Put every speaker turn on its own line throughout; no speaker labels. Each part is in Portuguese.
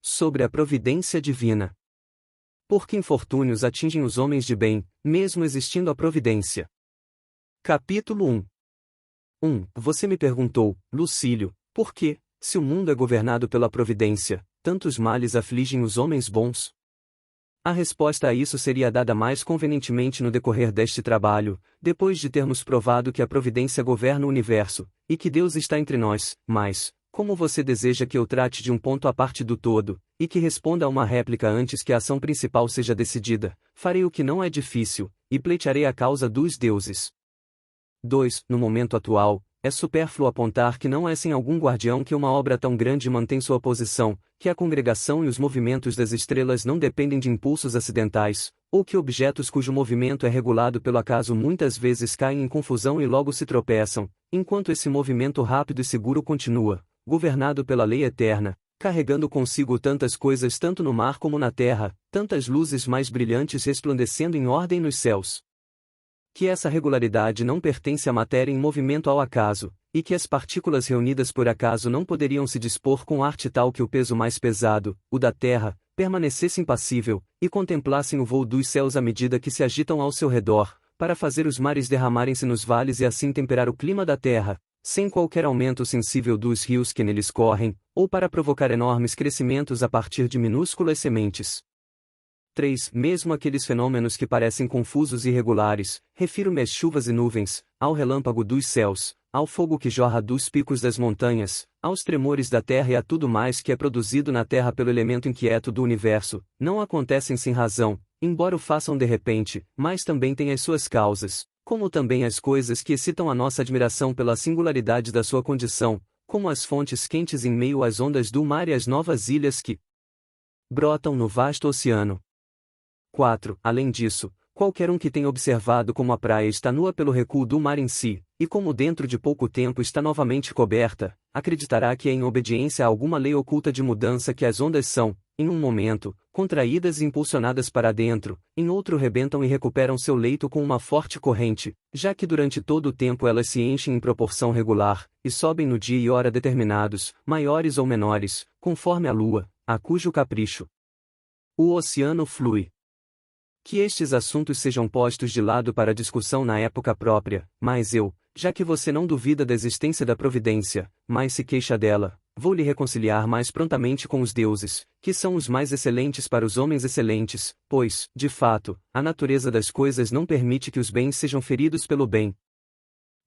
Sobre a providência divina. Porque infortúnios atingem os homens de bem, mesmo existindo a providência. Capítulo 1. Você me perguntou, Lucílio, por que, se o mundo é governado pela providência, tantos males afligem os homens bons? A resposta a isso seria dada mais convenientemente no decorrer deste trabalho, depois de termos provado que a providência governa o universo, e que Deus está entre nós, mas, como você deseja que eu trate de um ponto à parte do todo, e que responda a uma réplica antes que a ação principal seja decidida, farei o que não é difícil, e pleitearei a causa dos deuses. 2. No momento atual, é supérfluo apontar que não é sem algum guardião que uma obra tão grande mantém sua posição, que a congregação e os movimentos das estrelas não dependem de impulsos acidentais, ou que objetos cujo movimento é regulado pelo acaso muitas vezes caem em confusão e logo se tropeçam, enquanto esse movimento rápido e seguro continua, governado pela lei eterna, carregando consigo tantas coisas tanto no mar como na terra, tantas luzes mais brilhantes resplandecendo em ordem nos céus. Que essa regularidade não pertence à matéria em movimento ao acaso, e que as partículas reunidas por acaso não poderiam se dispor com arte tal que o peso mais pesado, o da terra, permanecesse impassível, e contemplassem o voo dos céus à medida que se agitam ao seu redor, para fazer os mares derramarem-se nos vales e assim temperar o clima da terra, sem qualquer aumento sensível dos rios que neles correm, ou para provocar enormes crescimentos a partir de minúsculas sementes. 3. Mesmo aqueles fenômenos que parecem confusos e irregulares, refiro-me às chuvas e nuvens, ao relâmpago dos céus, ao fogo que jorra dos picos das montanhas, aos tremores da terra e a tudo mais que é produzido na terra pelo elemento inquieto do universo, não acontecem sem razão, embora o façam de repente, mas também têm as suas causas, como também as coisas que excitam a nossa admiração pela singularidade da sua condição, como as fontes quentes em meio às ondas do mar e as novas ilhas que brotam no vasto oceano. 4. Além disso, qualquer um que tenha observado como a praia está nua pelo recuo do mar em si, e como dentro de pouco tempo está novamente coberta, acreditará que é em obediência a alguma lei oculta de mudança que as ondas são, em um momento, contraídas e impulsionadas para dentro, em outro rebentam e recuperam seu leito com uma forte corrente, já que durante todo o tempo elas se enchem em proporção regular, e sobem no dia e hora determinados, maiores ou menores, conforme a lua, a cujo capricho o oceano flui. Que estes assuntos sejam postos de lado para discussão na época própria, mas eu, já que você não duvida da existência da providência, mas se queixa dela, vou lhe reconciliar mais prontamente com os deuses, que são os mais excelentes para os homens excelentes, pois, de fato, a natureza das coisas não permite que os bens sejam feridos pelo bem.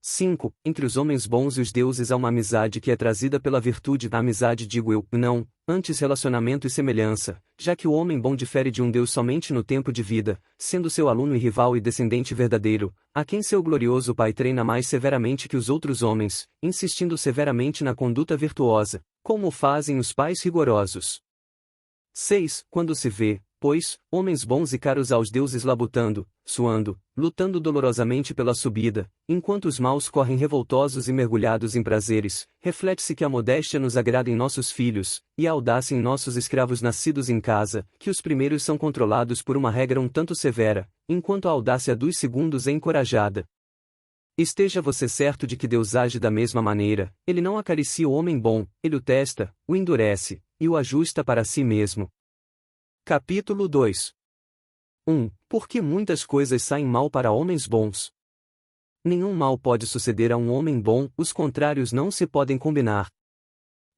5. Entre os homens bons e os deuses há uma amizade que é trazida pela virtude. A amizade digo eu, não, antes relacionamento e semelhança, já que o homem bom difere de um deus somente no tempo de vida, sendo seu aluno e rival e descendente verdadeiro, a quem seu glorioso pai treina mais severamente que os outros homens, insistindo severamente na conduta virtuosa, como fazem os pais rigorosos. 6. Quando se vê, pois, homens bons e caros aos deuses labutando, suando, lutando dolorosamente pela subida, enquanto os maus correm revoltosos e mergulhados em prazeres, reflete-se que a modéstia nos agrada em nossos filhos, e a audácia em nossos escravos nascidos em casa, que os primeiros são controlados por uma regra um tanto severa, enquanto a audácia dos segundos é encorajada. Esteja você certo de que Deus age da mesma maneira, ele não acaricia o homem bom, ele o testa, o endurece, e o ajusta para si mesmo. Capítulo 2. Por que muitas coisas saem mal para homens bons? Nenhum mal pode suceder a um homem bom, os contrários não se podem combinar.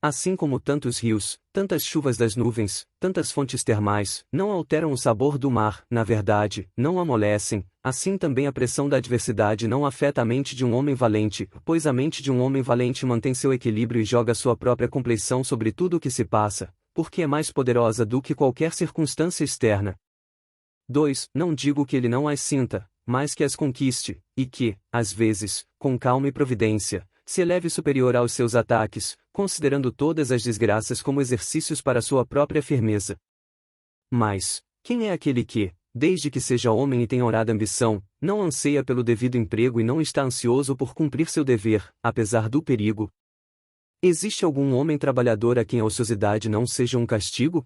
Assim como tantos rios, tantas chuvas das nuvens, tantas fontes termais, não alteram o sabor do mar, na verdade, não amolecem, assim também a pressão da adversidade não afeta a mente de um homem valente, pois a mente de um homem valente mantém seu equilíbrio e joga sua própria compleição sobre tudo o que se passa, porque é mais poderosa do que qualquer circunstância externa. 2. Não digo que ele não as sinta, mas que as conquiste, e que, às vezes, com calma e providência, se eleve superior aos seus ataques, considerando todas as desgraças como exercícios para sua própria firmeza. Mas, quem é aquele que, desde que seja homem e tenha honrada ambição, não anseia pelo devido emprego e não está ansioso por cumprir seu dever, apesar do perigo? Existe algum homem trabalhador a quem a ociosidade não seja um castigo?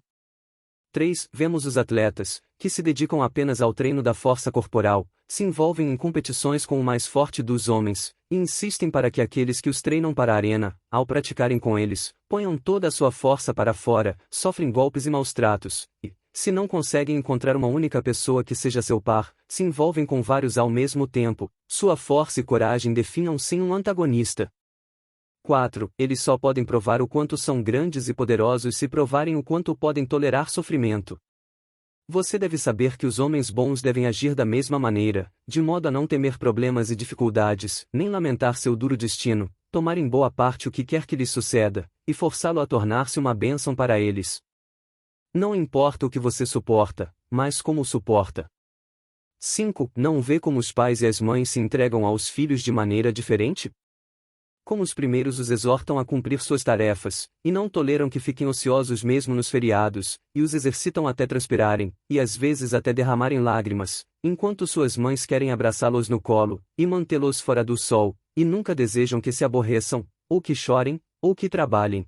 3. Vemos os atletas, que se dedicam apenas ao treino da força corporal, se envolvem em competições com o mais forte dos homens, e insistem para que aqueles que os treinam para a arena, ao praticarem com eles, ponham toda a sua força para fora, sofrem golpes e maus tratos, e, se não conseguem encontrar uma única pessoa que seja seu par, se envolvem com vários ao mesmo tempo, sua força e coragem definham-se em um antagonista. 4. Eles só podem provar o quanto são grandes e poderosos se provarem o quanto podem tolerar sofrimento. Você deve saber que os homens bons devem agir da mesma maneira, de modo a não temer problemas e dificuldades, nem lamentar seu duro destino, tomar em boa parte o que quer que lhes suceda, e forçá-lo a tornar-se uma bênção para eles. Não importa o que você suporta, mas como o suporta. 5. Não vê como os pais e as mães se entregam aos filhos de maneira diferente? Como os primeiros os exortam a cumprir suas tarefas, e não toleram que fiquem ociosos mesmo nos feriados, e os exercitam até transpirarem, e às vezes até derramarem lágrimas, enquanto suas mães querem abraçá-los no colo, e mantê-los fora do sol, e nunca desejam que se aborreçam, ou que chorem, ou que trabalhem.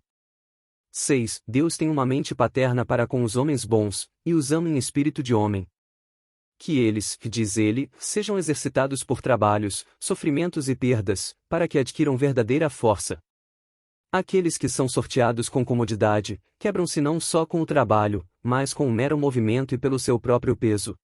6. Deus tem uma mente paterna para com os homens bons, e os ama em espírito de homem. Que eles, diz ele, sejam exercitados por trabalhos, sofrimentos e perdas, para que adquiram verdadeira força. Aqueles que são sorteados com comodidade, quebram-se não só com o trabalho, mas com o mero movimento e pelo seu próprio peso.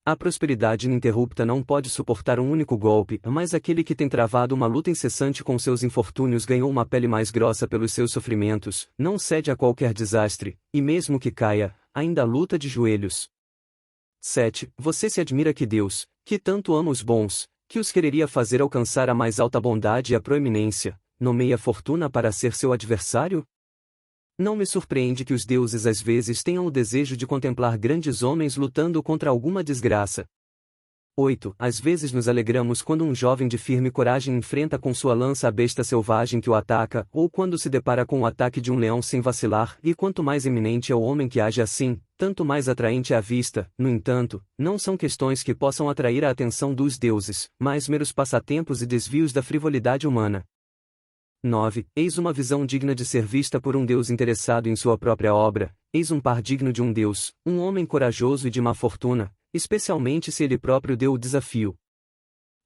A prosperidade ininterrupta não pode suportar um único golpe, mas aquele que tem travado uma luta incessante com seus infortúnios ganhou uma pele mais grossa pelos seus sofrimentos, não cede a qualquer desastre, e mesmo que caia, ainda luta de joelhos. 7. Você se admira que Deus, que tanto ama os bons, que os quereria fazer alcançar a mais alta bondade e a proeminência, nomeia fortuna para ser seu adversário? Não me surpreende que os deuses às vezes tenham o desejo de contemplar grandes homens lutando contra alguma desgraça. 8. Às vezes nos alegramos quando um jovem de firme coragem enfrenta com sua lança a besta selvagem que o ataca, ou quando se depara com o ataque de um leão sem vacilar, e quanto mais eminente é o homem que age assim, tanto mais atraente é a vista. No entanto, não são questões que possam atrair a atenção dos deuses, mas meros passatempos e desvios da frivolidade humana. 9. Eis uma visão digna de ser vista por um Deus interessado em sua própria obra, eis um par digno de um Deus, um homem corajoso e de má fortuna, especialmente se ele próprio deu o desafio.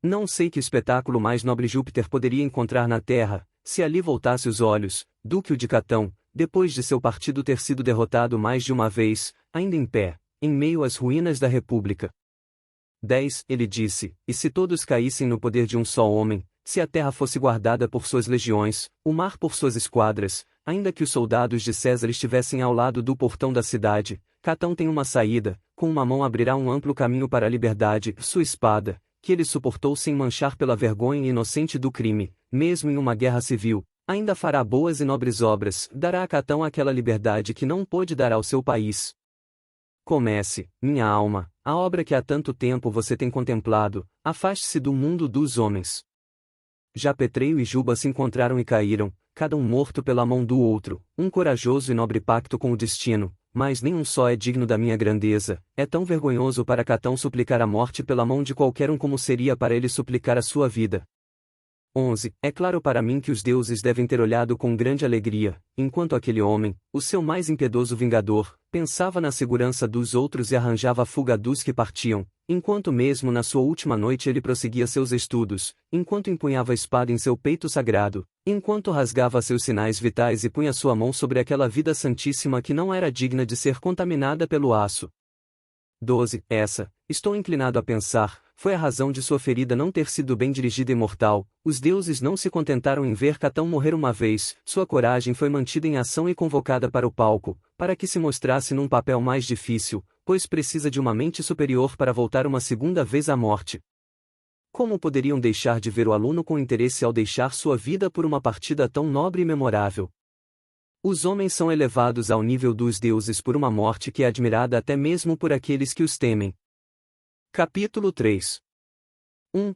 Não sei que espetáculo mais nobre Júpiter poderia encontrar na Terra, se ali voltasse os olhos, do que o de Catão, depois de seu partido ter sido derrotado mais de uma vez, ainda em pé, em meio às ruínas da República. 10. Ele disse, e se todos caíssem no poder de um só homem, se a terra fosse guardada por suas legiões, o mar por suas esquadras, ainda que os soldados de César estivessem ao lado do portão da cidade, Catão tem uma saída, com uma mão abrirá um amplo caminho para a liberdade, sua espada, que ele suportou sem manchar pela vergonha inocente do crime, mesmo em uma guerra civil, ainda fará boas e nobres obras, dará a Catão aquela liberdade que não pôde dar ao seu país. Comece, minha alma, a obra que há tanto tempo você tem contemplado, afaste-se do mundo dos homens. Já Petreio e Juba se encontraram e caíram, cada um morto pela mão do outro, um corajoso e nobre pacto com o destino, mas nenhum só é digno da minha grandeza, é tão vergonhoso para Catão suplicar a morte pela mão de qualquer um como seria para ele suplicar a sua vida. 11. É claro para mim que os deuses devem ter olhado com grande alegria, enquanto aquele homem, o seu mais impiedoso vingador, pensava na segurança dos outros e arranjava a fuga dos que partiam, enquanto mesmo na sua última noite ele prosseguia seus estudos, enquanto empunhava a espada em seu peito sagrado, enquanto rasgava seus sinais vitais e punha sua mão sobre aquela vida santíssima que não era digna de ser contaminada pelo aço. 12. Essa, estou inclinado a pensar, foi a razão de sua ferida não ter sido bem dirigida e mortal. Os deuses não se contentaram em ver Catão morrer uma vez, sua coragem foi mantida em ação e convocada para o palco, para que se mostrasse num papel mais difícil, pois precisa de uma mente superior para voltar uma segunda vez à morte. Como poderiam deixar de ver o aluno com interesse ao deixar sua vida por uma partida tão nobre e memorável? Os homens são elevados ao nível dos deuses por uma morte que é admirada até mesmo por aqueles que os temem. Capítulo 3.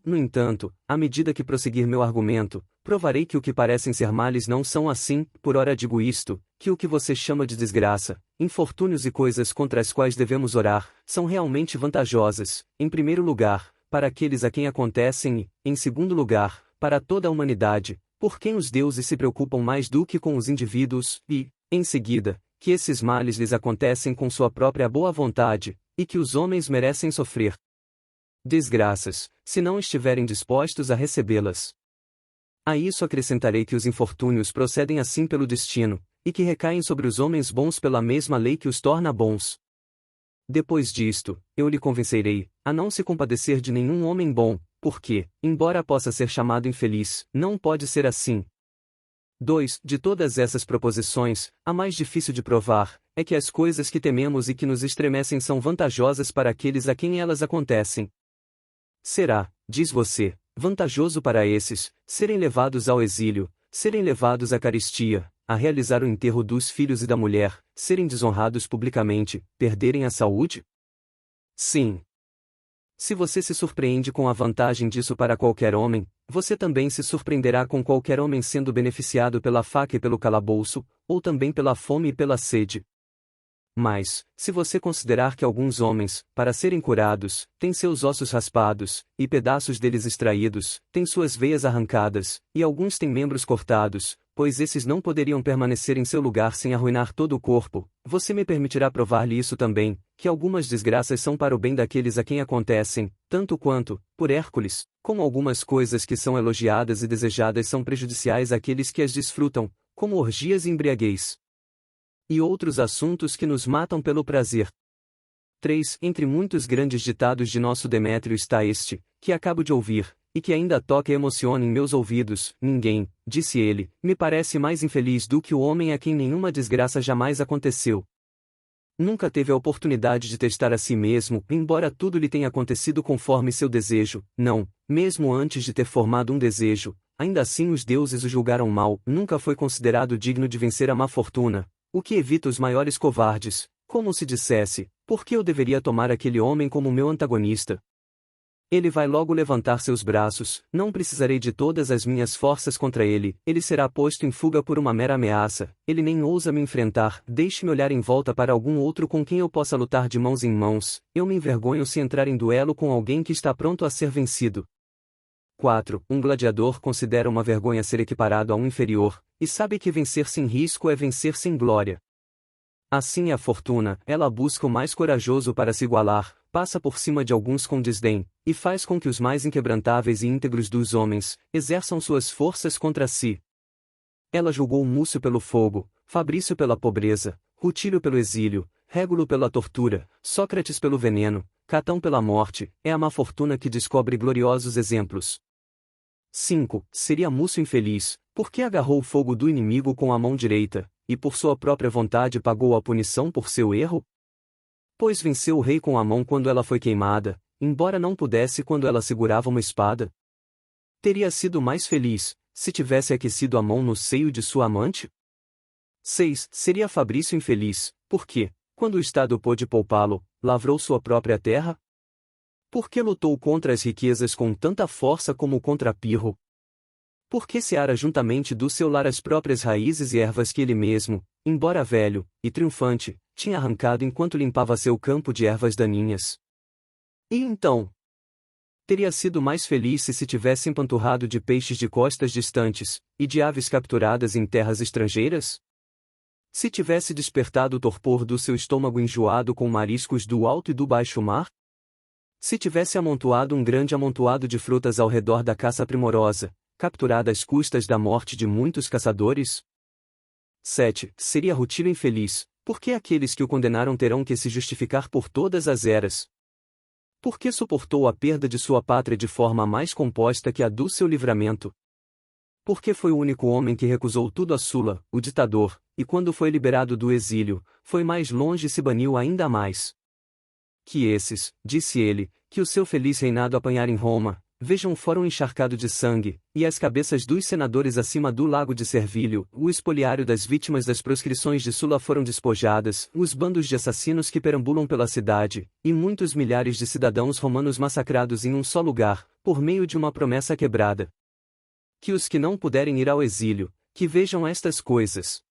No entanto, à medida que prosseguir meu argumento, provarei que o que parecem ser males não são assim, por ora digo isto, que o que você chama de desgraça, infortúnios e coisas contra as quais devemos orar, são realmente vantajosas, em primeiro lugar, para aqueles a quem acontecem e, em segundo lugar, para toda a humanidade, por quem os deuses se preocupam mais do que com os indivíduos, e, em seguida, que esses males lhes acontecem com sua própria boa vontade, e que os homens merecem sofrer desgraças, se não estiverem dispostos a recebê-las. A isso acrescentarei que os infortúnios procedem assim pelo destino, e que recaem sobre os homens bons pela mesma lei que os torna bons. Depois disto, eu lhe convencerei, a não se compadecer de nenhum homem bom, porque, embora possa ser chamado infeliz, não pode ser assim. 2. De todas essas proposições, a mais difícil de provar, é que as coisas que tememos e que nos estremecem são vantajosas para aqueles a quem elas acontecem. Será, diz você, vantajoso para esses, serem levados ao exílio, serem levados à carestia, a realizar o enterro dos filhos e da mulher, serem desonrados publicamente, perderem a saúde? Sim. Se você se surpreende com a vantagem disso para qualquer homem, você também se surpreenderá com qualquer homem sendo beneficiado pela faca e pelo calabouço, ou também pela fome e pela sede. Mas, se você considerar que alguns homens, para serem curados, têm seus ossos raspados, e pedaços deles extraídos, têm suas veias arrancadas, e alguns têm membros cortados, pois esses não poderiam permanecer em seu lugar sem arruinar todo o corpo, você me permitirá provar-lhe isso também, que algumas desgraças são para o bem daqueles a quem acontecem, tanto quanto, por Hércules, como algumas coisas que são elogiadas e desejadas são prejudiciais àqueles que as desfrutam, como orgias e embriaguez. E outros assuntos que nos matam pelo prazer. 3. Entre muitos grandes ditados de nosso Demétrio está este, que acabo de ouvir, e que ainda toca e emociona em meus ouvidos: ninguém, disse ele, me parece mais infeliz do que o homem a quem nenhuma desgraça jamais aconteceu. Nunca teve a oportunidade de testar a si mesmo, embora tudo lhe tenha acontecido conforme seu desejo, não, mesmo antes de ter formado um desejo, ainda assim os deuses o julgaram mal, nunca foi considerado digno de vencer a má fortuna. O que evita os maiores covardes, como se dissesse, por que eu deveria tomar aquele homem como meu antagonista? Ele vai logo levantar seus braços, não precisarei de todas as minhas forças contra ele, ele será posto em fuga por uma mera ameaça, ele nem ousa me enfrentar, deixe-me olhar em volta para algum outro com quem eu possa lutar de mãos em mãos, eu me envergonho se entrar em duelo com alguém que está pronto a ser vencido. 4. Um gladiador considera uma vergonha ser equiparado a um inferior, e sabe que vencer sem risco é vencer sem glória. Assim é a fortuna, ela busca o mais corajoso para se igualar, passa por cima de alguns com desdém, e faz com que os mais inquebrantáveis e íntegros dos homens, exerçam suas forças contra si. Ela julgou Múcio pelo fogo, Fabrício pela pobreza, Rutílio pelo exílio, Régulo pela tortura, Sócrates pelo veneno, Catão pela morte, é a má fortuna que descobre gloriosos exemplos. 5. Seria Múcio infeliz, porque agarrou o fogo do inimigo com a mão direita, e por sua própria vontade pagou a punição por seu erro? Pois venceu o rei com a mão quando ela foi queimada, embora não pudesse quando ela segurava uma espada? Teria sido mais feliz, se tivesse aquecido a mão no seio de sua amante? 6. Seria Fabrício infeliz, porque, quando o Estado pôde poupá-lo, lavrou sua própria terra? Porque lutou contra as riquezas com tanta força como contra Pirro? Porque seara juntamente do seu lar as próprias raízes e ervas que ele mesmo, embora velho, e triunfante, tinha arrancado enquanto limpava seu campo de ervas daninhas? E então? Teria sido mais feliz se tivesse empanturrado de peixes de costas distantes, e de aves capturadas em terras estrangeiras? Se tivesse despertado o torpor do seu estômago enjoado com mariscos do alto e do baixo mar? Se tivesse amontoado um grande amontoado de frutas ao redor da caça primorosa, capturada às custas da morte de muitos caçadores? 7. Seria Rutílio infeliz, porque aqueles que o condenaram terão que se justificar por todas as eras. Porque suportou a perda de sua pátria de forma mais composta que a do seu livramento. Porque foi o único homem que recusou tudo a Sula, o ditador, e quando foi liberado do exílio, foi mais longe e se baniu ainda mais. Que esses, disse ele, que o seu feliz reinado apanhar em Roma, vejam o fórum encharcado de sangue, e as cabeças dos senadores acima do lago de Servilho, o espoliário das vítimas das proscrições de Sula foram despojadas, os bandos de assassinos que perambulam pela cidade, e muitos milhares de cidadãos romanos massacrados em um só lugar, por meio de uma promessa quebrada. Que os que não puderem ir ao exílio, que vejam estas coisas.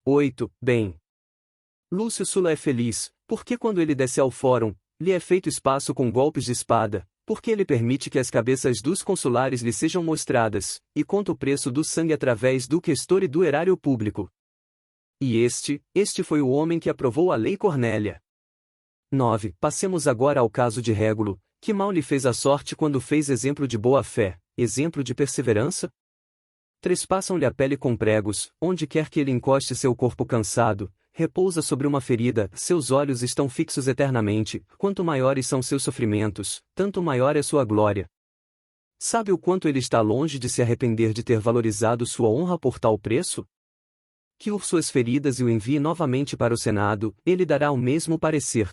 8. Bem. Lúcio Sula é feliz, porque quando ele desce ao fórum, lhe é feito espaço com golpes de espada, porque ele permite que as cabeças dos consulares lhe sejam mostradas, e conta o preço do sangue através do questor e do erário público. E este foi o homem que aprovou a lei Cornélia. 9. Passemos agora ao caso de Régulo, que mal lhe fez a sorte quando fez exemplo de boa-fé, exemplo de perseverança? Trespassam-lhe a pele com pregos, onde quer que ele encoste seu corpo cansado, repousa sobre uma ferida, seus olhos estão fixos eternamente, quanto maiores são seus sofrimentos, tanto maior é sua glória. Sabe o quanto ele está longe de se arrepender de ter valorizado sua honra por tal preço? Que ur suas feridas e o envie novamente para o Senado, ele dará o mesmo parecer.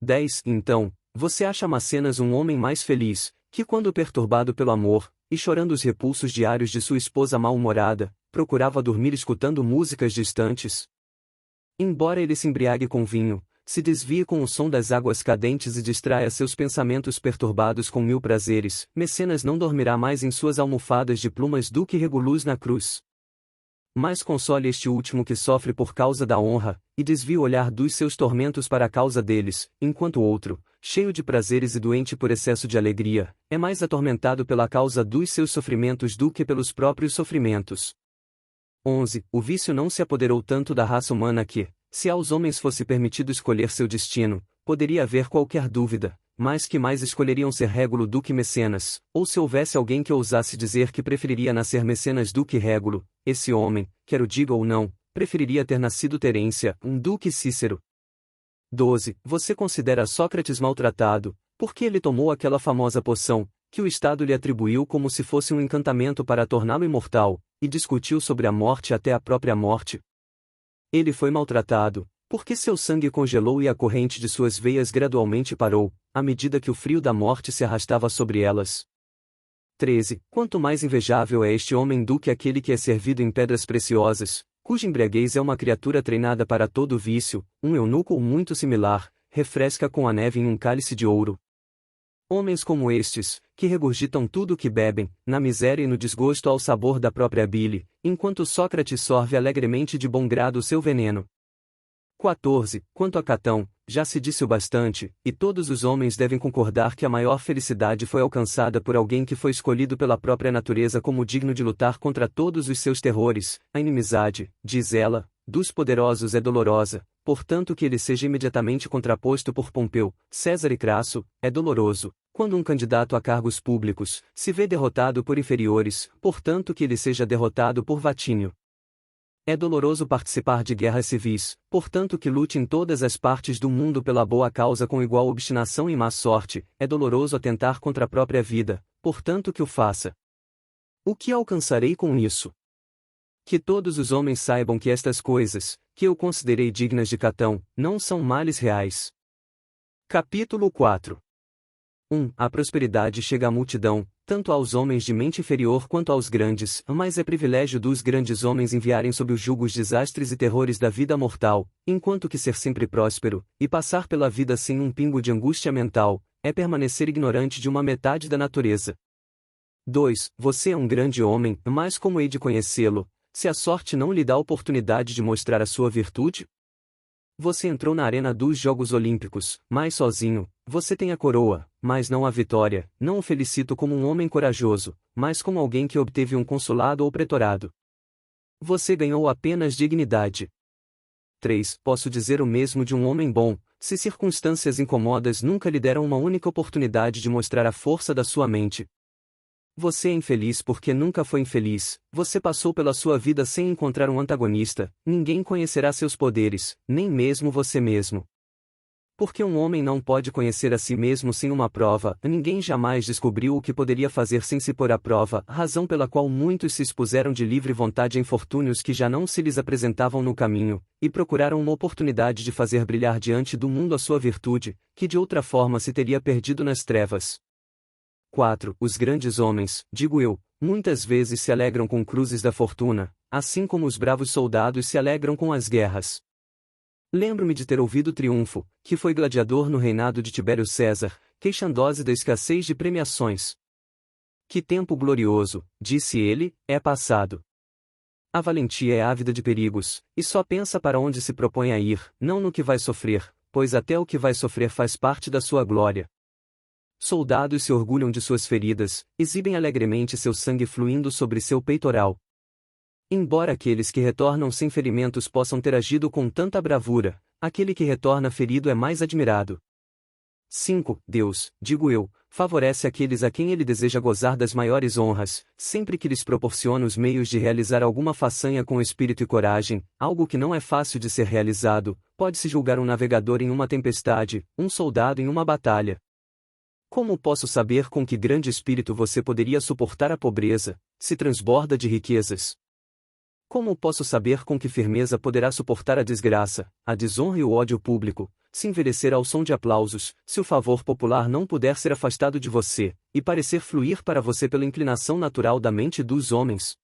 10. Então, você acha Macenas um homem mais feliz, que quando perturbado pelo amor, e chorando os repulsos diários de sua esposa mal-humorada, procurava dormir escutando músicas distantes? Embora ele se embriague com vinho, se desvie com o som das águas cadentes e distraia seus pensamentos perturbados com mil prazeres, Mecenas não dormirá mais em suas almofadas de plumas do que Regulus na cruz. Mas console este último que sofre por causa da honra, e desvie o olhar dos seus tormentos para a causa deles, enquanto o outro, cheio de prazeres e doente por excesso de alegria, é mais atormentado pela causa dos seus sofrimentos do que pelos próprios sofrimentos. 11. O vício não se apoderou tanto da raça humana que, se aos homens fosse permitido escolher seu destino, poderia haver qualquer dúvida, mas que mais escolheriam ser Régulo do que Mecenas, ou se houvesse alguém que ousasse dizer que preferiria nascer Mecenas do que Régulo, esse homem, quer o diga ou não, preferiria ter nascido Terência, do que Cícero. 12. Você considera Sócrates maltratado, porque ele tomou aquela famosa poção, que o Estado lhe atribuiu como se fosse um encantamento para torná-lo imortal, e discutiu sobre a morte até a própria morte? Ele foi maltratado, porque seu sangue congelou e a corrente de suas veias gradualmente parou, à medida que o frio da morte se arrastava sobre elas. 13. Quanto mais invejável é este homem do que aquele que é servido em pedras preciosas, cuja embriaguez é uma criatura treinada para todo vício, um eunuco muito similar, refresca com a neve em um cálice de ouro. Homens como estes, que regurgitam tudo o que bebem, na miséria e no desgosto ao sabor da própria bile, enquanto Sócrates sorve alegremente de bom grado o seu veneno. 14. Quanto a Catão, já se disse o bastante, e todos os homens devem concordar que a maior felicidade foi alcançada por alguém que foi escolhido pela própria natureza como digno de lutar contra todos os seus terrores. A inimizade, diz ela, dos poderosos é dolorosa, portanto que ele seja imediatamente contraposto por Pompeu, César e Crasso, é doloroso, quando um candidato a cargos públicos se vê derrotado por inferiores, portanto que ele seja derrotado por Vatínio. É doloroso participar de guerras civis, portanto que lute em todas as partes do mundo pela boa causa com igual obstinação e má sorte, é doloroso atentar contra a própria vida, portanto que o faça. O que alcançarei com isso? Que todos os homens saibam que estas coisas, que eu considerei dignas de Catão, não são males reais. Capítulo 4. 1. A prosperidade chega à multidão, tanto aos homens de mente inferior quanto aos grandes, mas é privilégio dos grandes homens enviarem sob os julgos desastres e terrores da vida mortal, enquanto que ser sempre próspero, e passar pela vida sem um pingo de angústia mental, é permanecer ignorante de uma metade da natureza. 2. Você é um grande homem, mas como hei de conhecê-lo, se a sorte não lhe dá a oportunidade de mostrar a sua virtude? Você entrou na arena dos Jogos Olímpicos, mas sozinho, você tem a coroa, mas não a vitória, não o felicito como um homem corajoso, mas como alguém que obteve um consulado ou pretorado. Você ganhou apenas dignidade. 3. Posso dizer o mesmo de um homem bom, se circunstâncias incomodas nunca lhe deram uma única oportunidade de mostrar a força da sua mente. Você é infeliz porque nunca foi infeliz, você passou pela sua vida sem encontrar um antagonista, ninguém conhecerá seus poderes, nem mesmo você mesmo. Porque um homem não pode conhecer a si mesmo sem uma prova, ninguém jamais descobriu o que poderia fazer sem se pôr à prova, razão pela qual muitos se expuseram de livre vontade a infortúnios que já não se lhes apresentavam no caminho, e procuraram uma oportunidade de fazer brilhar diante do mundo a sua virtude, que de outra forma se teria perdido nas trevas. 4. Os grandes homens, digo eu, muitas vezes se alegram com cruzes da fortuna, assim como os bravos soldados se alegram com as guerras. Lembro-me de ter ouvido Triunfo, que foi gladiador no reinado de Tibério César, queixando-se da escassez de premiações. Que tempo glorioso, disse ele, é passado. A valentia é ávida de perigos, e só pensa para onde se propõe a ir, não no que vai sofrer, pois até o que vai sofrer faz parte da sua glória. Soldados se orgulham de suas feridas, exibem alegremente seu sangue fluindo sobre seu peitoral. Embora aqueles que retornam sem ferimentos possam ter agido com tanta bravura, aquele que retorna ferido é mais admirado. 5. Deus, digo eu, favorece aqueles a quem ele deseja gozar das maiores honras, sempre que lhes proporciona os meios de realizar alguma façanha com espírito e coragem, algo que não é fácil de ser realizado. Pode-se julgar um navegador em uma tempestade, um soldado em uma batalha. Como posso saber com que grande espírito você poderia suportar a pobreza, se transborda de riquezas? Como posso saber com que firmeza poderá suportar a desgraça, a desonra e o ódio público, se envelhecer ao som de aplausos, se o favor popular não puder ser afastado de você, e parecer fluir para você pela inclinação natural da mente dos homens?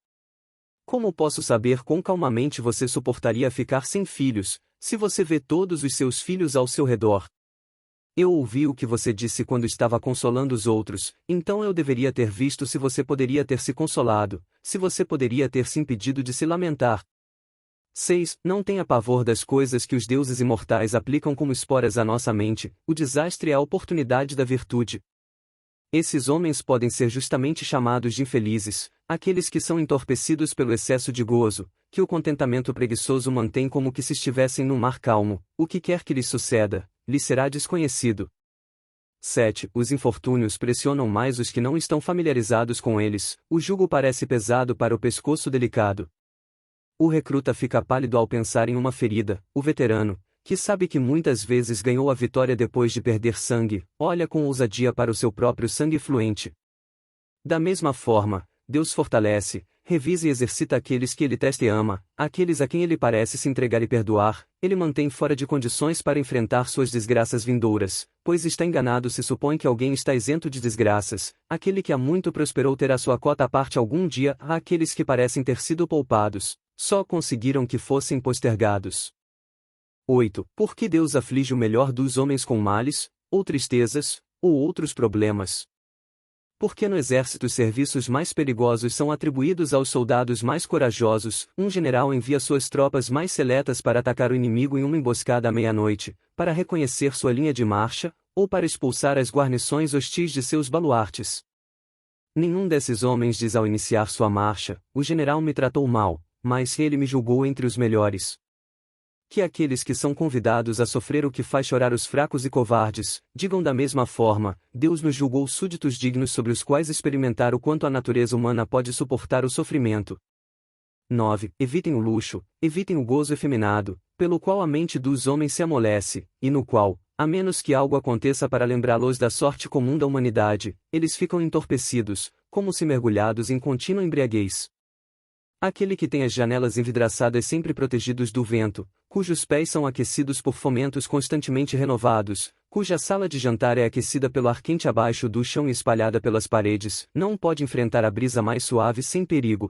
Como posso saber quão calmamente você suportaria ficar sem filhos, se você vê todos os seus filhos ao seu redor? Eu ouvi o que você disse quando estava consolando os outros, então eu deveria ter visto se você poderia ter se consolado, se você poderia ter se impedido de se lamentar. 6. Não tenha pavor das coisas que os deuses imortais aplicam como esporas à nossa mente, o desastre é a oportunidade da virtude. Esses homens podem ser justamente chamados de infelizes, aqueles que são entorpecidos pelo excesso de gozo, que o contentamento preguiçoso mantém como que se estivessem num mar calmo. O que quer que lhes suceda, lhes será desconhecido. 7. Os infortúnios pressionam mais os que não estão familiarizados com eles, o jugo parece pesado para o pescoço delicado. O recruta fica pálido ao pensar em uma ferida, o veterano, que sabe que muitas vezes ganhou a vitória depois de perder sangue, olha com ousadia para o seu próprio sangue fluente. Da mesma forma, Deus fortalece, revisa e exercita aqueles que ele testa e ama, aqueles a quem ele parece se entregar e perdoar, ele mantém fora de condições para enfrentar suas desgraças vindouras, pois está enganado se supõe que alguém está isento de desgraças, aquele que há muito prosperou terá sua cota à parte algum dia, há aqueles que parecem ter sido poupados, só conseguiram que fossem postergados. 8. Por que Deus aflige o melhor dos homens com males, ou tristezas, ou outros problemas? Porque no exército os serviços mais perigosos são atribuídos aos soldados mais corajosos, um general envia suas tropas mais seletas para atacar o inimigo em uma emboscada à meia-noite, para reconhecer sua linha de marcha, ou para expulsar as guarnições hostis de seus baluartes. Nenhum desses homens diz ao iniciar sua marcha, o general me tratou mal, mas ele me julgou entre os melhores. Que aqueles que são convidados a sofrer o que faz chorar os fracos e covardes, digam da mesma forma, Deus nos julgou súditos dignos sobre os quais experimentar o quanto a natureza humana pode suportar o sofrimento. 9. Evitem o luxo, evitem o gozo efeminado, pelo qual a mente dos homens se amolece, e no qual, a menos que algo aconteça para lembrá-los da sorte comum da humanidade, eles ficam entorpecidos, como se mergulhados em contínua embriaguez. Aquele que tem as janelas envidraçadas sempre protegidos do vento, cujos pés são aquecidos por fomentos constantemente renovados, cuja sala de jantar é aquecida pelo ar quente abaixo do chão e espalhada pelas paredes, não pode enfrentar a brisa mais suave sem perigo.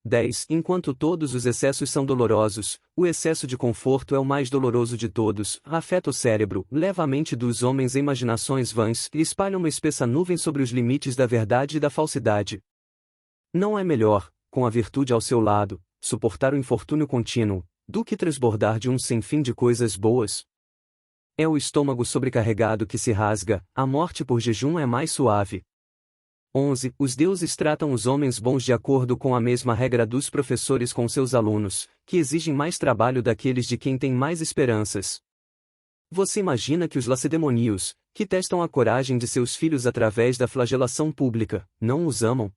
10. Enquanto todos os excessos são dolorosos, o excesso de conforto é o mais doloroso de todos, afeta o cérebro, leva a mente dos homens a imaginações vãs e espalha uma espessa nuvem sobre os limites da verdade e da falsidade. Não é melhor, com a virtude ao seu lado, suportar o infortúnio contínuo, do que transbordar de um sem fim de coisas boas? É o estômago sobrecarregado que se rasga, a morte por jejum é mais suave. 11. Os deuses tratam os homens bons de acordo com a mesma regra dos professores com seus alunos, que exigem mais trabalho daqueles de quem têm mais esperanças. Você imagina que os lacedemonios, que testam a coragem de seus filhos através da flagelação pública, não os amam?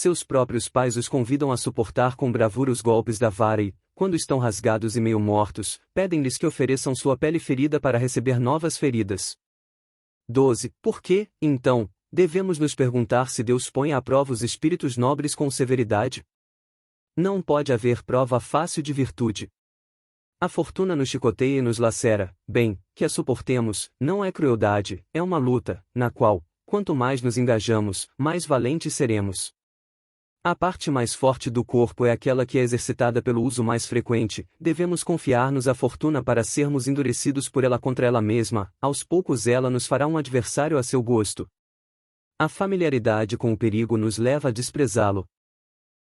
Seus próprios pais os convidam a suportar com bravura os golpes da vara e, quando estão rasgados e meio mortos, pedem-lhes que ofereçam sua pele ferida para receber novas feridas. 12. Por que, então, devemos nos perguntar se Deus põe à prova os espíritos nobres com severidade? Não pode haver prova fácil de virtude. A fortuna nos chicoteia e nos lacera, bem, que a suportemos, não é crueldade, é uma luta, na qual, quanto mais nos engajamos, mais valentes seremos. A parte mais forte do corpo é aquela que é exercitada pelo uso mais frequente, devemos confiar-nos à fortuna para sermos endurecidos por ela contra ela mesma, aos poucos ela nos fará um adversário a seu gosto. A familiaridade com o perigo nos leva a desprezá-lo.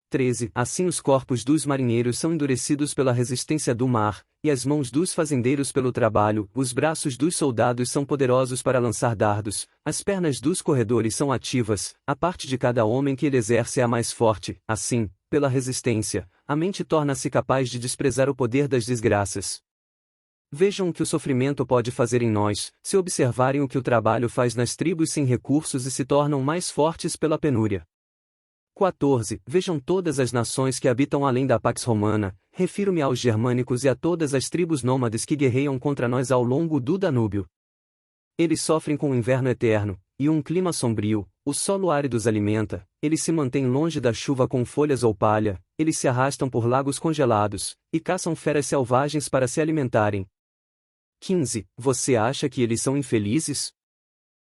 13. Assim os corpos dos marinheiros são endurecidos pela resistência do mar, e as mãos dos fazendeiros pelo trabalho, os braços dos soldados são poderosos para lançar dardos, as pernas dos corredores são ativas, a parte de cada homem que ele exerce é a mais forte, assim, pela resistência, a mente torna-se capaz de desprezar o poder das desgraças. Vejam o que o sofrimento pode fazer em nós, se observarem o que o trabalho faz nas tribos sem recursos e se tornam mais fortes pela penúria. 14. Vejam todas as nações que habitam além da Pax Romana, refiro-me aos germânicos e a todas as tribos nômades que guerreiam contra nós ao longo do Danúbio. Eles sofrem com o inverno eterno, e um clima sombrio, o solo árido os alimenta, eles se mantêm longe da chuva com folhas ou palha, eles se arrastam por lagos congelados, e caçam feras selvagens para se alimentarem. 15. Você acha que eles são infelizes?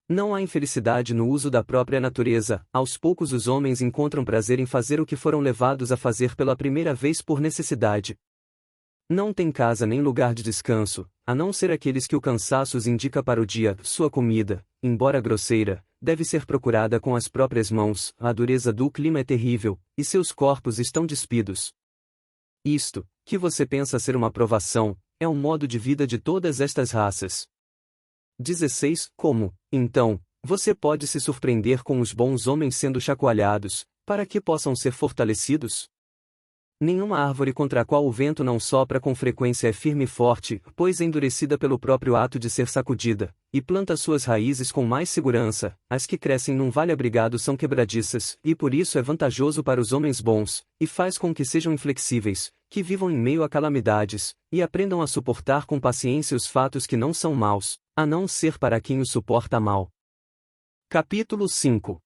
Não há infelicidade no uso da própria natureza, aos poucos os homens encontram prazer em fazer o que foram levados a fazer pela primeira vez por necessidade. Não tem casa nem lugar de descanso, a não ser aqueles que o cansaço os indica para o dia. Sua comida, embora grosseira, deve ser procurada com as próprias mãos, a dureza do clima é terrível, e seus corpos estão despidos. Isto, que você pensa ser uma provação, é o modo de vida de todas estas raças. 16. Como, então, você pode se surpreender com os bons homens sendo chacoalhados, para que possam ser fortalecidos? Nenhuma árvore contra a qual o vento não sopra com frequência é firme e forte, pois é endurecida pelo próprio ato de ser sacudida, e planta suas raízes com mais segurança. As que crescem num vale abrigado são quebradiças, e por isso é vantajoso para os homens bons, e faz com que sejam inflexíveis, que vivam em meio a calamidades, e aprendam a suportar com paciência os fatos que não são maus, a não ser para quem os suporta mal. Capítulo 5.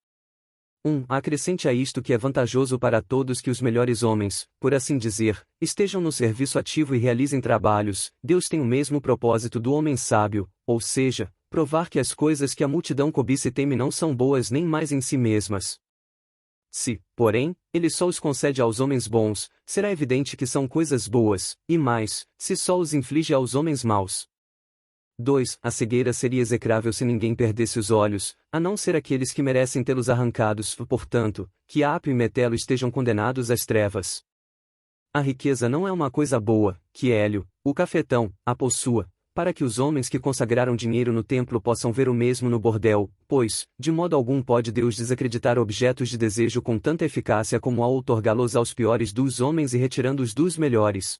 Acrescente a isto que é vantajoso para todos que os melhores homens, por assim dizer, estejam no serviço ativo e realizem trabalhos. Deus tem o mesmo propósito do homem sábio, ou seja, provar que as coisas que a multidão cobiça e teme não são boas nem mais em si mesmas. Se, porém, ele só os concede aos homens bons, será evidente que são coisas boas, e mais, se só os inflige aos homens maus. 2. A cegueira seria execrável se ninguém perdesse os olhos, a não ser aqueles que merecem tê-los arrancados, portanto, que Apio e Metelo estejam condenados às trevas. A riqueza não é uma coisa boa, que Hélio, o cafetão, a possua, para que os homens que consagraram dinheiro no templo possam ver o mesmo no bordel, pois, de modo algum pode Deus desacreditar objetos de desejo com tanta eficácia como ao outorgá-los aos piores dos homens e retirando-os dos melhores.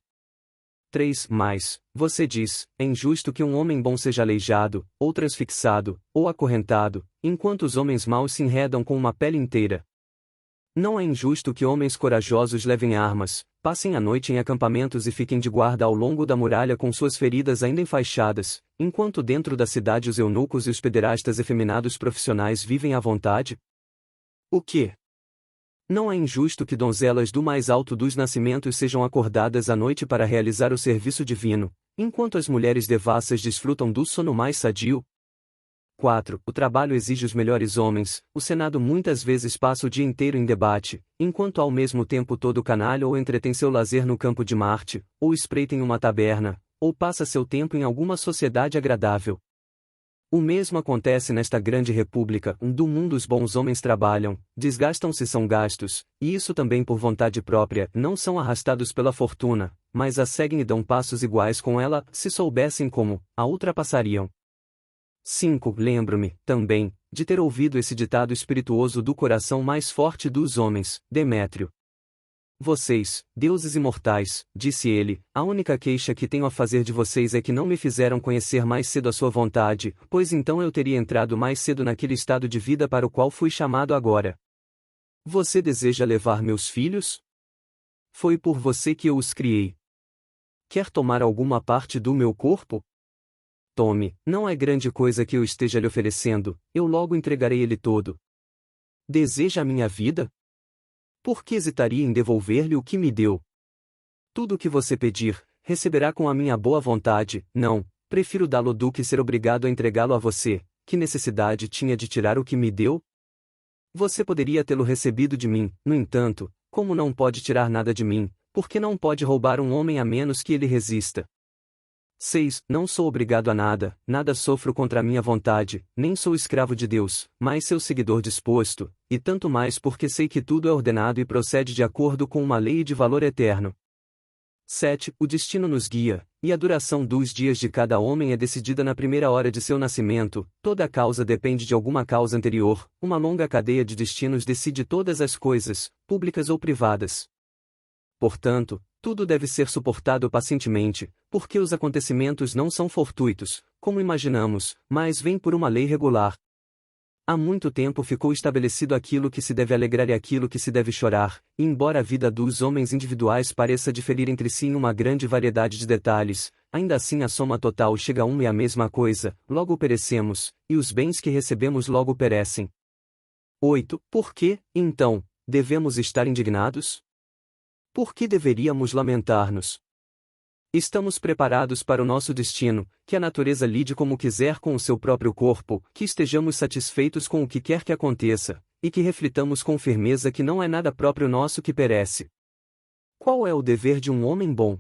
3. Mas, você diz, é injusto que um homem bom seja aleijado, ou transfixado, ou acorrentado, enquanto os homens maus se enredam com uma pele inteira. Não é injusto que homens corajosos levem armas, passem a noite em acampamentos e fiquem de guarda ao longo da muralha com suas feridas ainda enfaixadas, enquanto dentro da cidade os eunucos e os pederastas efeminados profissionais vivem à vontade? O quê? Não é injusto que donzelas do mais alto dos nascimentos sejam acordadas à noite para realizar o serviço divino, enquanto as mulheres devassas desfrutam do sono mais sadio? 4. O trabalho exige os melhores homens, o Senado muitas vezes passa o dia inteiro em debate, enquanto ao mesmo tempo todo canalha ou entretém seu lazer no campo de Marte, ou espreita em uma taberna, ou passa seu tempo em alguma sociedade agradável. O mesmo acontece nesta grande república, do mundo os bons homens trabalham, desgastam-se e são gastos, e isso também por vontade própria, não são arrastados pela fortuna, mas a seguem e dão passos iguais com ela, se soubessem como, a ultrapassariam. 5. Lembro-me, também, de ter ouvido esse ditado espirituoso do coração mais forte dos homens, Demétrio. Vocês, deuses imortais, disse ele, a única queixa que tenho a fazer de vocês é que não me fizeram conhecer mais cedo a sua vontade, pois então eu teria entrado mais cedo naquele estado de vida para o qual fui chamado agora. Você deseja levar meus filhos? Foi por você que eu os criei. Quer tomar alguma parte do meu corpo? Tome, não é grande coisa que eu esteja lhe oferecendo, eu logo entregarei ele todo. Deseja a minha vida? Por que hesitaria em devolver-lhe o que me deu? Tudo o que você pedir, receberá com a minha boa vontade. Não, prefiro dá-lo do que ser obrigado a entregá-lo a você. Que necessidade tinha de tirar o que me deu? Você poderia tê-lo recebido de mim, no entanto, como não pode tirar nada de mim, porque não pode roubar um homem a menos que ele resista. 6. Não sou obrigado a nada, nada sofro contra a minha vontade, nem sou escravo de Deus, mas seu seguidor disposto, e tanto mais porque sei que tudo é ordenado e procede de acordo com uma lei de valor eterno. 7. O destino nos guia, e a duração dos dias de cada homem é decidida na primeira hora de seu nascimento, toda causa depende de alguma causa anterior, uma longa cadeia de destinos decide todas as coisas, públicas ou privadas. Portanto, Tudo deve ser suportado pacientemente, porque os acontecimentos não são fortuitos, como imaginamos, mas vêm por uma lei regular. Há muito tempo ficou estabelecido aquilo que se deve alegrar e aquilo que se deve chorar, e embora a vida dos homens individuais pareça diferir entre si em uma grande variedade de detalhes, ainda assim a soma total chega a uma e a mesma coisa: logo perecemos, e os bens que recebemos logo perecem. 8. Por que, então, devemos estar indignados? Por que deveríamos lamentar-nos? Estamos preparados para o nosso destino, que a natureza lide como quiser com o seu próprio corpo, que estejamos satisfeitos com o que quer que aconteça, e que reflitamos com firmeza que não é nada próprio nosso que perece. Qual é o dever de um homem bom?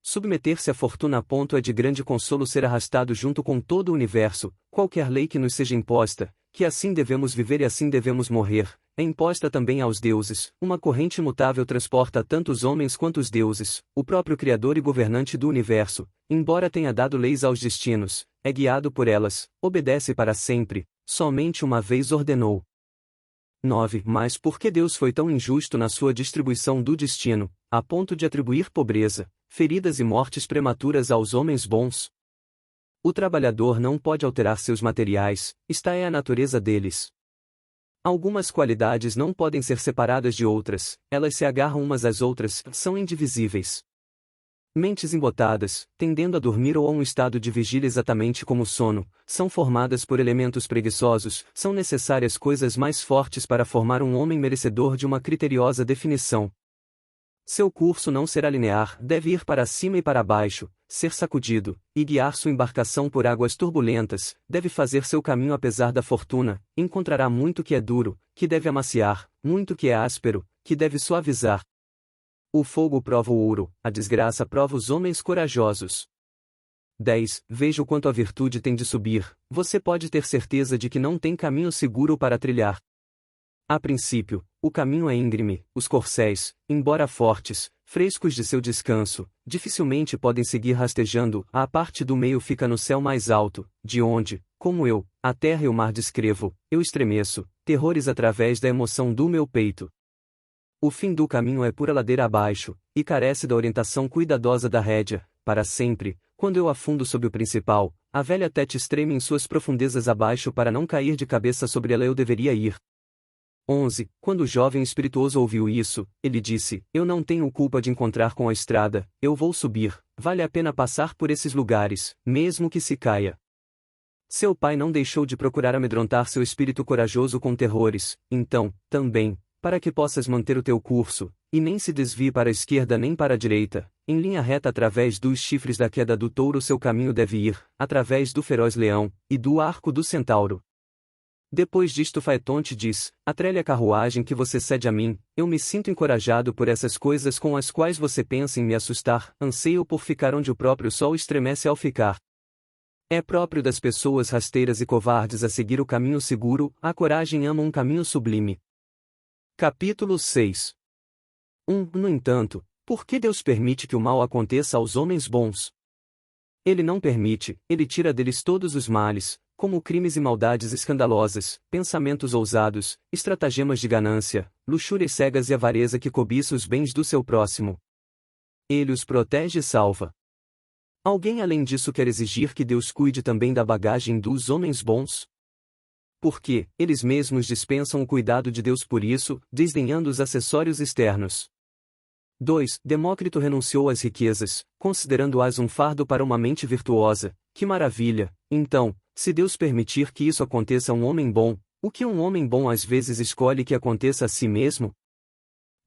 Submeter-se à fortuna a ponto é de grande consolo ser arrastado junto com todo o universo, qualquer lei que nos seja imposta, que assim devemos viver e assim devemos morrer, é imposta também aos deuses. Uma corrente imutável transporta tanto os homens quanto os deuses, o próprio Criador e governante do universo, embora tenha dado leis aos destinos, é guiado por elas, obedece para sempre, somente uma vez ordenou. 9. Mas por que Deus foi tão injusto na sua distribuição do destino, a ponto de atribuir pobreza, feridas e mortes prematuras aos homens bons? O trabalhador não pode alterar seus materiais, esta é a natureza deles. Algumas qualidades não podem ser separadas de outras, elas se agarram umas às outras, são indivisíveis. Mentes embotadas, tendendo a dormir ou a um estado de vigília exatamente como o sono, são formadas por elementos preguiçosos, são necessárias coisas mais fortes para formar um homem merecedor de uma criteriosa definição. Seu curso não será linear, deve ir para cima e para baixo, ser sacudido, e guiar sua embarcação por águas turbulentas, deve fazer seu caminho apesar da fortuna, encontrará muito que é duro, que deve amaciar, muito que é áspero, que deve suavizar. O fogo prova o ouro, a desgraça prova os homens corajosos. 10. Veja o quanto a virtude tem de subir, você pode ter certeza de que não tem caminho seguro para trilhar. A princípio, o caminho é íngreme, os corcéis, embora fortes, frescos de seu descanso, dificilmente podem seguir rastejando, a parte do meio fica no céu mais alto, de onde, como eu, a terra e o mar descrevo, eu estremeço, terrores através da emoção do meu peito. O fim do caminho é pura ladeira abaixo, e carece da orientação cuidadosa da rédea, para sempre, quando eu afundo sob o principal, a velha tete treme em suas profundezas abaixo para não cair de cabeça sobre ela eu deveria ir. 11. Quando o jovem espirituoso ouviu isso, ele disse: Eu não tenho culpa de encontrar com a estrada, eu vou subir, vale a pena passar por esses lugares, mesmo que se caia. Seu pai não deixou de procurar amedrontar seu espírito corajoso com terrores, então, também, para que possas manter o teu curso, e nem se desvie para a esquerda nem para a direita, em linha reta através dos chifres da queda do touro seu caminho deve ir, através do feroz leão, e do arco do centauro. Depois disto Faetonte diz: Atrelhe a carruagem que você cede a mim, eu me sinto encorajado por essas coisas com as quais você pensa em me assustar, anseio por ficar onde o próprio sol estremece ao ficar. É próprio das pessoas rasteiras e covardes a seguir o caminho seguro, a coragem ama um caminho sublime. Capítulo 6. No entanto, por que Deus permite que o mal aconteça aos homens bons? Ele não permite, ele tira deles todos os males, como crimes e maldades escandalosas, pensamentos ousados, estratagemas de ganância, luxúrias cegas e avareza que cobiça os bens do seu próximo. Ele os protege e salva. Alguém além disso quer exigir que Deus cuide também da bagagem dos homens bons? Porque, eles mesmos dispensam o cuidado de Deus por isso, desdenhando os acessórios externos. 2. Demócrito renunciou às riquezas, considerando-as um fardo para uma mente virtuosa. Que maravilha! Então, se Deus permitir que isso aconteça a um homem bom, o que um homem bom às vezes escolhe que aconteça a si mesmo?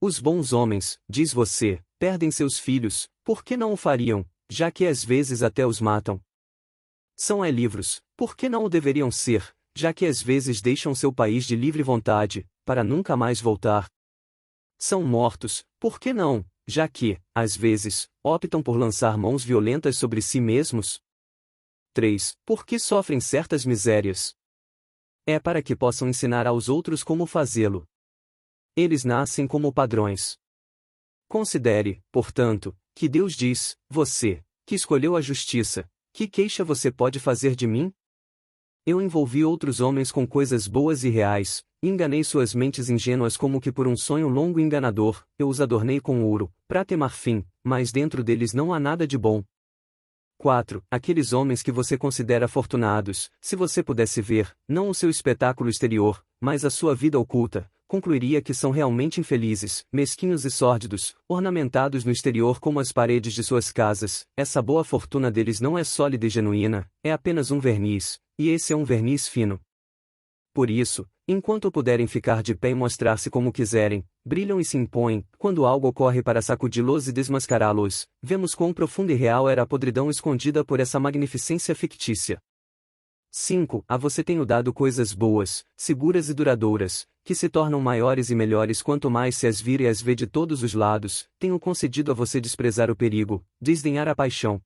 Os bons homens, diz você, perdem seus filhos, por que não o fariam, já que às vezes até os matam? São livros, por que não o deveriam ser, já que às vezes deixam seu país de livre vontade, para nunca mais voltar? São mortos, por que não, já que, às vezes, optam por lançar mãos violentas sobre si mesmos? 3. Por que sofrem certas misérias? É para que possam ensinar aos outros como fazê-lo. Eles nascem como padrões. Considere, portanto, que Deus diz: você, que escolheu a justiça, que queixa você pode fazer de mim? Eu envolvi outros homens com coisas boas e reais, e enganei suas mentes ingênuas como que por um sonho longo e enganador, eu os adornei com ouro, prata e marfim, mas dentro deles não há nada de bom. 4. Aqueles homens que você considera afortunados, se você pudesse ver, não o seu espetáculo exterior, mas a sua vida oculta, concluiria que são realmente infelizes, mesquinhos e sórdidos, ornamentados no exterior como as paredes de suas casas. Essa boa fortuna deles não é sólida e genuína, é apenas um verniz, e esse é um verniz fino. Por isso, enquanto puderem ficar de pé e mostrar-se como quiserem, brilham e se impõem, quando algo ocorre para sacudi-los e desmascará-los, vemos quão profunda e real era a podridão escondida por essa magnificência fictícia. 5. A você tenho dado coisas boas, seguras e duradouras, que se tornam maiores e melhores quanto mais se as vira e as vê de todos os lados. Tenho concedido a você desprezar o perigo, desdenhar a paixão.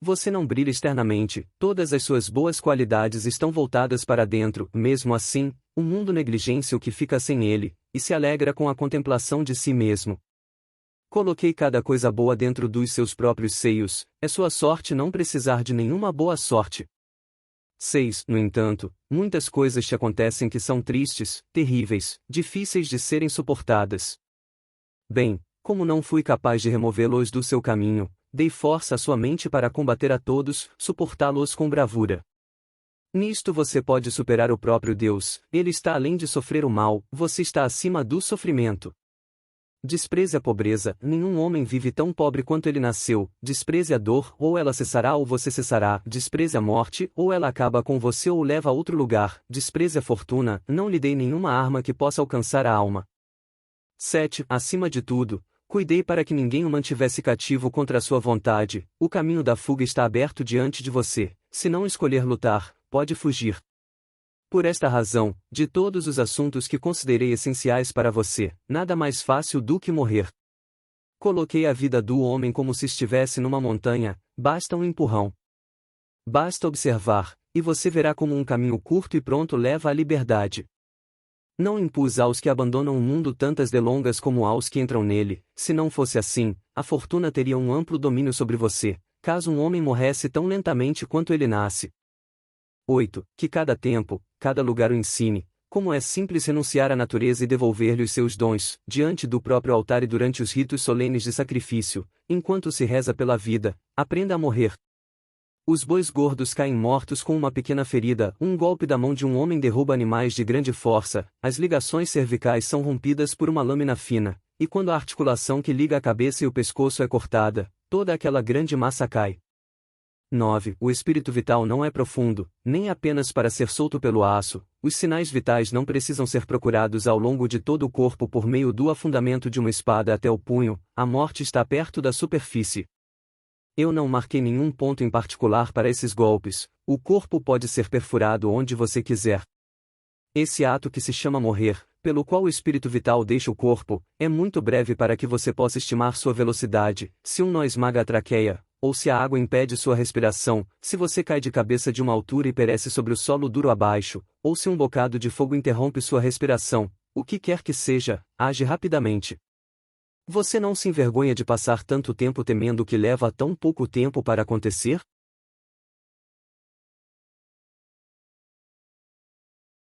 Você não brilha externamente, todas as suas boas qualidades estão voltadas para dentro. Mesmo assim, o mundo negligencia o que fica sem ele, e se alegra com a contemplação de si mesmo. Coloquei cada coisa boa dentro dos seus próprios seios, é sua sorte não precisar de nenhuma boa sorte. 6. No entanto, muitas coisas te acontecem que são tristes, terríveis, difíceis de serem suportadas. Bem, como não fui capaz de removê-los do seu caminho, dei força à sua mente para combater a todos, suportá-los com bravura. Nisto você pode superar o próprio Deus, ele está além de sofrer o mal, você está acima do sofrimento. Despreze a pobreza, nenhum homem vive tão pobre quanto ele nasceu. Despreze a dor, ou ela cessará ou você cessará. Despreze a morte, ou ela acaba com você ou leva a outro lugar. Despreze a fortuna, não lhe dei nenhuma arma que possa alcançar a alma. 7. Acima de tudo, cuidei para que ninguém o mantivesse cativo contra a sua vontade. O caminho da fuga está aberto diante de você. Se não escolher lutar, pode fugir. Por esta razão, de todos os assuntos que considerei essenciais para você, nada mais fácil do que morrer. Coloquei a vida do homem como se estivesse numa montanha, basta um empurrão. Basta observar, e você verá como um caminho curto e pronto leva à liberdade. Não impus aos que abandonam o mundo tantas delongas como aos que entram nele. Se não fosse assim, a fortuna teria um amplo domínio sobre você, caso um homem morresse tão lentamente quanto ele nasce. 8. Que cada tempo, cada lugar o ensine, como é simples renunciar à natureza e devolver-lhe os seus dons, diante do próprio altar e durante os ritos solenes de sacrifício, enquanto se reza pela vida, aprenda a morrer. Os bois gordos caem mortos com uma pequena ferida, um golpe da mão de um homem derruba animais de grande força, as ligações cervicais são rompidas por uma lâmina fina, e quando a articulação que liga a cabeça e o pescoço é cortada, toda aquela grande massa cai. 9. O espírito vital não é profundo, nem apenas para ser solto pelo aço. Os sinais vitais não precisam ser procurados ao longo de todo o corpo por meio do afundamento de uma espada até o punho. A morte está perto da superfície. Eu não marquei nenhum ponto em particular para esses golpes. O corpo pode ser perfurado onde você quiser. Esse ato que se chama morrer, pelo qual o espírito vital deixa o corpo, é muito breve para que você possa estimar sua velocidade. Se um nó esmaga a traqueia, ou se a água impede sua respiração, se você cai de cabeça de uma altura e perece sobre o solo duro abaixo, ou se um bocado de fogo interrompe sua respiração, o que quer que seja, age rapidamente. Você não se envergonha de passar tanto tempo temendo o que leva tão pouco tempo para acontecer?